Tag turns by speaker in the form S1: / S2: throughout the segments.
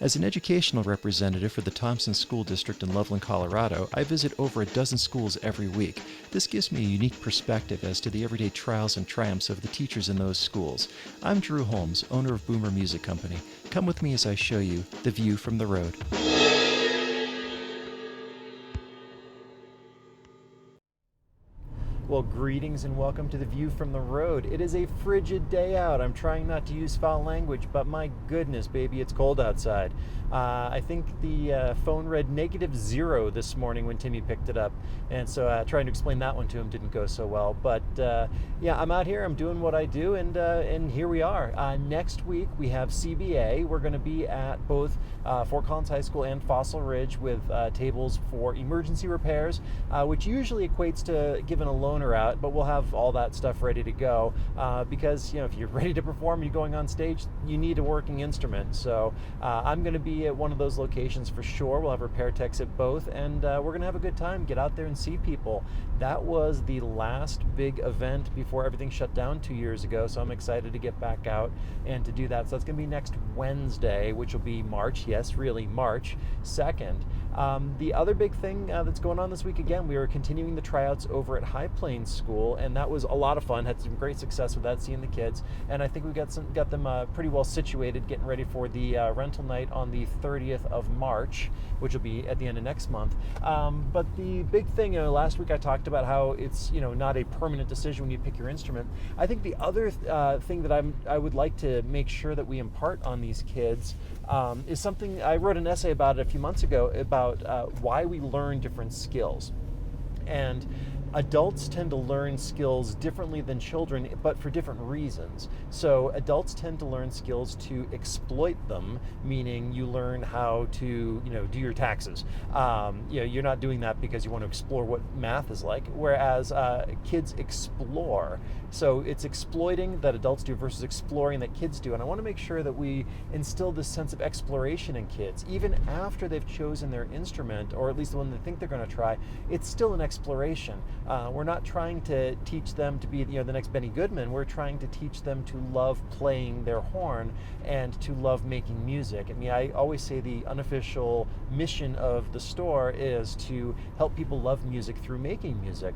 S1: As an educational representative for the Thompson School District in Loveland, Colorado, I visit over a dozen schools every week. This gives me a unique perspective as to the everyday trials and triumphs of the teachers in those schools. I'm Drew Holmes, owner of Boomer Music Company. Come with me as I show you the view from the road. Well, greetings and welcome to the View from the Road. It is a frigid day out. I'm trying not to use foul language, but my goodness, baby, it's cold outside. I think the phone read -0 this morning when Timmy picked it up, and so trying to explain that one to him didn't go so well. But yeah, I'm out here. I'm doing what I do, and here we are. Next week we have CBA. We're going to be at both Fort Collins High School and Fossil Ridge with tables for emergency repairs, which usually equates to giving a loaner out, but we'll have all that stuff ready to go because if you're ready to perform, you're going on stage, you need a working instrument. So I'm going to be at one of those locations for sure. We'll have repair techs at both, and we're going to have a good time. Get out there and see people. That was the last big event before everything shut down 2 years ago, so I'm excited to get back out and to do that. So that's going to be next Wednesday, which will be March 2nd. The other big thing that's going on this week, again, we are continuing the tryouts over at High Plains School, and that was a lot of fun. Had some great success with that, seeing the kids, and I think we got them pretty well situated, getting ready for the rental night on the 30th of March, which will be at the end of next month. But the big thing, last week I talked about how it's not a permanent decision when you pick your instrument. I think the other thing that I would like to make sure that we impart on these kids is something I wrote an essay about it a few months ago about why we learn different skills. And adults tend to learn skills differently than children, but for different reasons. So adults tend to learn skills to exploit them, meaning you learn how to, do your taxes. You're not doing that because you want to explore what math is like, whereas kids explore. So it's exploiting that adults do versus exploring that kids do. And I want to make sure that we instill this sense of exploration in kids. Even after they've chosen their instrument, or at least the one they think they're going to try, it's still an exploration. We're not trying to teach them to be the next Benny Goodman. We're trying to teach them to love playing their horn and to love making music. I mean, I always say the unofficial mission of the store is to help people love music through making music.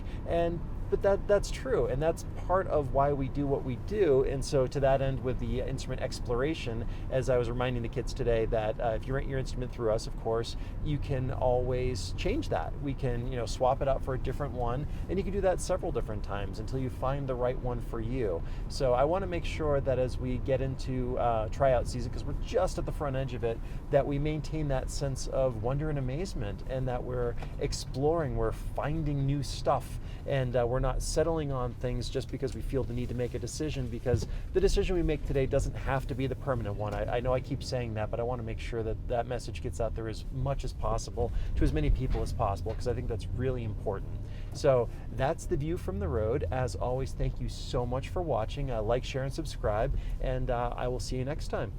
S1: But that's true, and that's part of why we do what we do. And so to that end, with the instrument exploration, as I was reminding the kids today, that if you rent your instrument through us, of course, you can always change that. We can swap it out for a different one, and you can do that several different times until you find the right one for you. So I want to make sure that as we get into tryout season, because we're just at the front edge of it, that we maintain that sense of wonder and amazement, and that we're exploring, we're finding new stuff, and we're not settling on things just because we feel the need to make a decision, because the decision we make today doesn't have to be the permanent one. I know I keep saying that, but I want to make sure that that message gets out there as much as possible to as many people as possible, because I think that's really important. So that's the View from the Road. As always, thank you so much for watching. Like, share, and subscribe, and I will see you next time.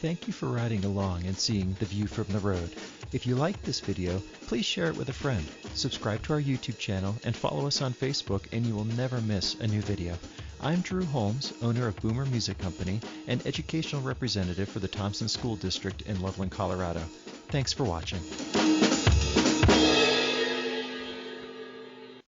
S1: Thank you for riding along and seeing the View from the Road. If you liked this video, please share it with a friend. Subscribe to our YouTube channel and follow us on Facebook, and you will never miss a new video. I'm Drew Holmes, owner of Boomer Music Company and educational representative for the Thompson School District in Loveland, Colorado. Thanks for watching.